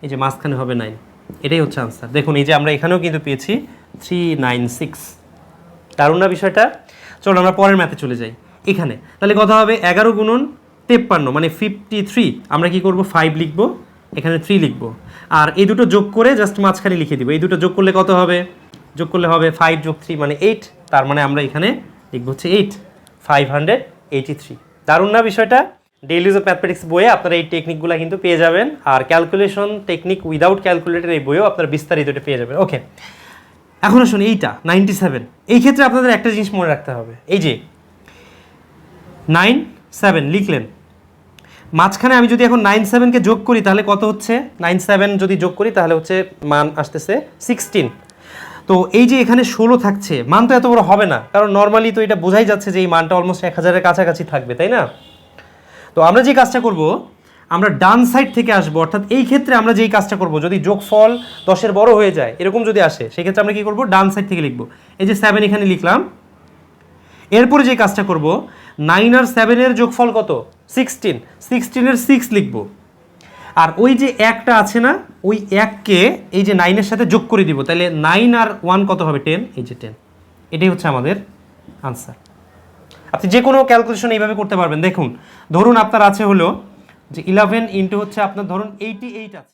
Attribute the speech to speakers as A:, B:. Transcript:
A: এই যে মাঝখানে হবে 9, এটাই হচ্ছে আনসার। দেখুন এই যে আমরা এখানেও কিন্তু পেয়েছি 396। দারুণ না বিষয়টা? চলো আমরা পরের ম্যাথে চলে যাই। এখানে তাহলে কথা হবে 11 গুণন 53 মানে 53। আমরা কি করব, 5 লিখব, এখানে 3 লিখব, আর এই দুটো যোগ করে জাস্ট মাঝখানে লিখে দিব। এই দুটো যোগ করলে কত হবে? যোগ করলে হবে 5 যোগ 3 মানে 8। তার মানে আমরা এখানে লিখব হচ্ছে 8, 583। দারুণ না বিষয়টা? ডেইলি ইউজ অফ ম্যাথমেটিক্স বইয়ে আপনারা এই টেকনিকগুলো কিন্তু পেয়ে যাবেন, আর ক্যালকুলেশন টেকনিক উইদাউট ক্যালকুলেটর এই বইয়েও আপনারা বিস্তারিত এটা পেয়ে যাবেন। ওকে, এখন আসুন এইটা 97। এই ক্ষেত্রে আপনাদের একটা জিনিস মনে রাখতে হবে, এই যে 97 লিখলেন, মাঝখানে আমি যদি এখন 97কে যোগ করি তাহলে কত হচ্ছে? 97 যদি যোগ করি তাহলে হচ্ছে মান আসতেছে 16। তো এই যে এখানে 16 থাকছে, মান তো এত বড় হবে না, কারণ নর্মালি তো এটা বোঝাই যাচ্ছে যে এই মানটা অলমোস্ট 1000-এর কাছাকাছি থাকবে, তাই না? তো আমরা যে কাজটা করব, আমরা ডান সাইড থেকে আসবো, অর্থাৎ এই ক্ষেত্রে আমরা যেই কাজটা করব, যদি যোগফল 10-এর বড় হয়ে যায় এরকম যদি আসে, সেক্ষেত্রে আমরা কি করব, ডান সাইড থেকে লিখব। এই যে 7 এখানে লিখলাম, এরপরে যে কাজটা করব, 9 আর 7-এর যোগফল কত? 16, 16-এর 6 লিখব, আর ওই যে একটা আছে না, ওই এককে এই যে 9-এর সাথে যোগ করে দিব, তাহলে 9 আর 1 কত হবে? 10। এই যে 10, এটাই হচ্ছে আমাদের আনসার। আপনি যে কোনো ক্যালকুলেশন এইভাবে করতে পারবেন। দেখুন ধরুন আপনার আছে হলো যে 11 ইন্টু হচ্ছে আপনার ধরুন 88 আছে।